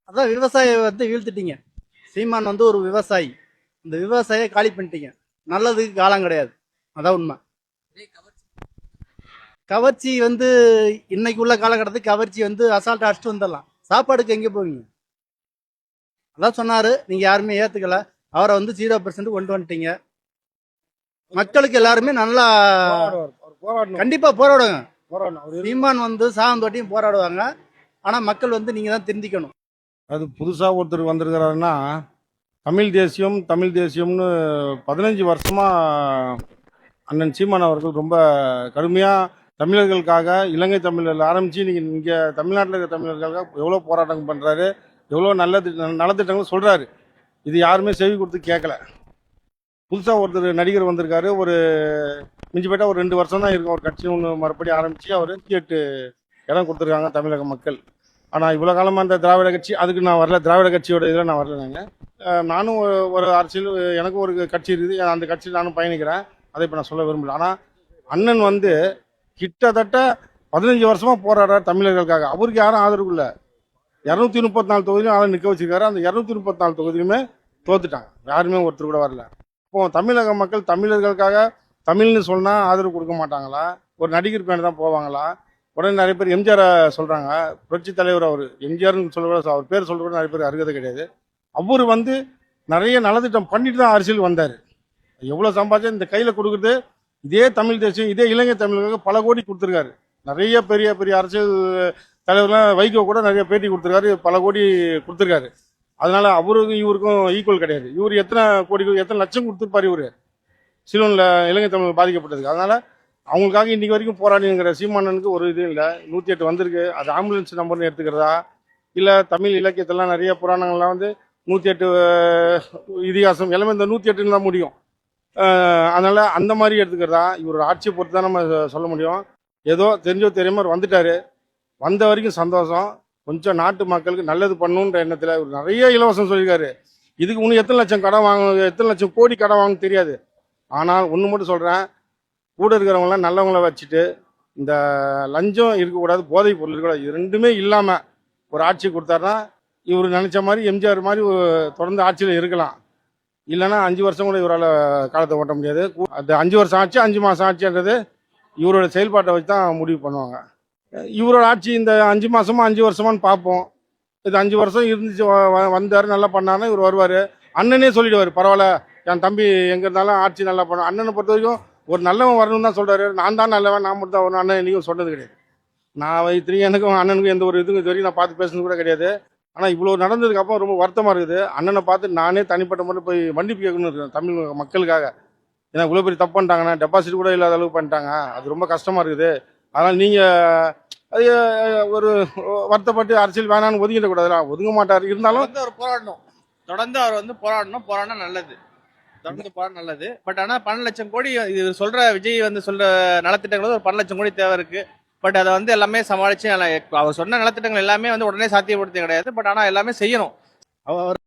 அதான் விவசாய வீழ்த்திட்டீங்க. சீமான் ஒரு விவசாயி. இந்த விவசாயியை காலி பண்ணிட்டீங்க. நல்லதுக்கு காலம் கிடையாது. அதான் உண்மை. கவர்ச்சி இன்னைக்கு உள்ள காலகட்டத்துக்கு கவர்ச்சி அசால்ட்டா அடிச்சுட்டு வந்துடலாம். சாப்பாடுக்கு எங்க போவீங்க? அதான் சொன்னாரு, நீங்க யாருமே ஏத்துக்கல. அவரை 0% கொண்டு வந்துட்டீங்க. மக்களுக்கு எல்லாருமே நல்லா கண்டிப்பா போராடுவாங்க. சீமான் சாகந்தோட்டியும் போராடுவாங்க. ஆனா மக்கள் நீங்க தான் திருந்திக்கணும். அது புதுசா ஒருத்தர் வந்திருக்கிறாருன்னா, தமிழ் தேசியம் தமிழ் தேசியம்னு 15 வருஷமா அண்ணன் சீமான் அவர்கள் ரொம்ப கடுமையா தமிழர்களுக்காக, இலங்கை தமிழர்கள் ஆரம்பிச்சு நீங்க இங்க தமிழ்நாட்டில் இருக்கிற தமிழர்களுக்காக எவ்வளவு போராட்டம் பண்றாரு, எவ்வளவு நலத்திட்டங்கள் சொல்றாரு. இது யாருமே செவி கொடுத்து கேட்கல. புதுசா ஒருத்தர் நடிகர் வந்திருக்காரு. ஒரு மிஞ்சி போயிட்டா ஒரு 2 வருஷம் தான் இருக்கும். ஒரு கட்சி ஒன்று மறுபடியும் ஆரம்பிச்சு அவர் 8 இடம் கொடுத்துருக்காங்க தமிழக மக்கள். ஆனால் இவ்வளோ காலமாக இந்த திராவிட கட்சி, அதுக்கு நான் வரல, திராவிட கட்சியோட இதில் நான் வரல. நானும் ஒரு அரசியல், எனக்கும் ஒரு கட்சி இருக்குது, அந்த கட்சியில் நானும் பயணிக்கிறேன். அதை இப்போ நான் சொல்ல விரும்பல. ஆனால் அண்ணன் கிட்டத்தட்ட 15 வருஷமா போராடுறார் தமிழர்களுக்காக. அவருக்கு யாரும் ஆதரவு இல்லை. 234 தொகுதியிலும் ஆளை நிற்க வச்சிருக்காரு. அந்த 234 தொகுதியிலுமே தோத்துட்டாங்க. யாருமே ஒருத்தர் கூட வரல. இப்போ தமிழக மக்கள் தமிழர்களுக்காக தமிழ்னு சொன்னா ஆதரவு கொடுக்க மாட்டாங்களா? ஒரு நடிகர் பேர் தான் போவாங்களா? உடனே நிறைய பேர் எம்ஜிஆர் சொல்றாங்க. புரட்சி தலைவர் அவர் எம்ஜிஆர்னு சொல்ல, அவர் பேர் சொல்ற நிறைய பேர் அருகதை கிடையாது. அவரு நிறைய நலத்திட்டம் பண்ணிட்டு தான் அரசியல் வந்தாரு. எவ்வளவு சம்பாதிச்சா இந்த கையில கொடுக்குறது இதே தமிழ் தேசியம், இதே இலங்கை தமிழுக்காக பல கோடி கொடுத்துருக்காரு. நிறைய பெரிய பெரிய அரசியல் தலைவர்லாம், வைகோ கூட நிறைய பேட்டி கொடுத்துருக்காரு, பல கோடி கொடுத்துருக்காரு. அதனால அவருக்கும் இவருக்கும் ஈக்குவல் கிடையாது. இவர் எத்தனை கோடி, எத்தனை லட்சம் கொடுத்துருப்பாரு இவரு சிலோன்ல இலங்கை தமிழ் பாதிக்கப்பட்டதுக்கு. அதனால அவங்களுக்காக இன்னைக்கு வரைக்கும் போராடிங்கிற சீமானனுக்கு ஒரு இது இல்லை. 108 வந்திருக்கு. அது ஆம்புலன்ஸ் நம்பர்னு எடுத்துக்கிறதா, இல்லை தமிழ் இலக்கியத்தெல்லாம் நிறைய புராணங்கள்லாம் 108 இதிகாசம் எல்லாமே இந்த 108 தான் முடியும். அதனால அந்த மாதிரி எடுத்துக்கிறதா, இவரோட ஆட்சியை பொறுத்து தான் நம்ம சொல்ல முடியும். ஏதோ தெரிஞ்சோ தெரியாம வந்துட்டாரு. வந்த வரைக்கும் சந்தோஷம். கொஞ்சம் நாட்டு மக்களுக்கு நல்லது பண்ணுன்ற எண்ணத்தில் இவர் நிறைய இலவசம் சொல்லியிருக்காரு. இதுக்கு இன்னும் எத்தனை லட்சம் கடன் வாங்க, எத்தனை லட்சம் கோடி கடன் வாங்க தெரியாது. ஆனால் ஒன்று மட்டும் சொல்கிறேன், கூட இருக்கிறவங்களாம் நல்லவங்கள வச்சுட்டு இந்த லஞ்சம் இருக்கக்கூடாது, போதை பொருள் இருக்கக்கூடாது, இது ரெண்டுமே இல்லாமல் ஒரு ஆட்சி கொடுத்தாருன்னா இவர் நினைச்ச மாதிரி எம்ஜிஆர் மாதிரி தொடர்ந்து ஆட்சியில் இருக்கலாம். இல்லைன்னா 5 வருஷம் கூட இவரால் காலத்தை ஓட்ட முடியாது. அது 5 வருஷம் ஆட்சி 5 மாதம் ஆட்சின்றது இவரோட செயல்பாட்டை வச்சு தான் முடிவு பண்ணுவாங்க. இவரோட ஆட்சி இந்த 5 மாசமா 5 வருஷமானு பார்ப்போம். இது 5 வருஷம் இருந்துச்சு, வந்தார் நல்லா பண்ணாருன்னா இவர் வருவார். அண்ணனே சொல்லிடுவார், பரவாயில்ல என் தம்பி எங்கே இருந்தாலும் ஆட்சி நல்லா பண்ணும். அண்ணனை பொறுத்த வரைக்கும் ஒரு நல்லவன் வரணும்னு தான் சொல்றாரு. நான் தான் நல்லவன், நான் மட்டும் தான் வரணும் அண்ணன் என்னைக்கும் சொன்னது கிடையாது. நான் இத்தனையும் எனக்கும் அண்ணனுக்கும் எந்த ஒரு இதுவும் இது வரைக்கும் நான் பார்த்து பேசுனது கூட கிடையாது. ஆனால் இவ்வளோ நடந்ததுக்கு அப்புறம் ரொம்ப வருத்தமாக இருக்குது. அண்ணனை பார்த்து நானே தனிப்பட்ட முறை போய் மன்னிப்பு கேட்கணும்னு இருக்கேன் தமிழ் மக்களுக்காக. ஏன்னா இவ்வளோ பெரிய தப்பு பண்ணிட்டாங்கண்ணா, டெபாசிட் கூட இல்லாத அளவுக்கு பண்ணிட்டாங்க. அது ரொம்ப கஷ்டமாக இருக்குது. அதனால் நீங்கள் அது ஒரு வருத்தப்பட்டு அரசியல் வேணான்னு ஒதுங்கிடக்கூடாதுல. ஒதுங்க மாட்டார். இருந்தாலும் அவர் போராடணும், தொடர்ந்து அவர் போராடினா நல்லது. தொடர்ந்து போராட நல்லது. பட் ஆனால் 12 லட்சம் கோடி இது சொல்ற விஜய் சொல்ற நலத்திட்டங்கள் ஒரு 12 லட்சம் கோடி தேவை இருக்கு. பட் அதை எல்லாமே சமாளிச்சு அவர் சொன்ன நலத்திட்டங்கள் எல்லாமே உடனே சாத்தியப்படுத்த கிடையாது. பட் ஆனால் எல்லாமே செய்யணும். அவர்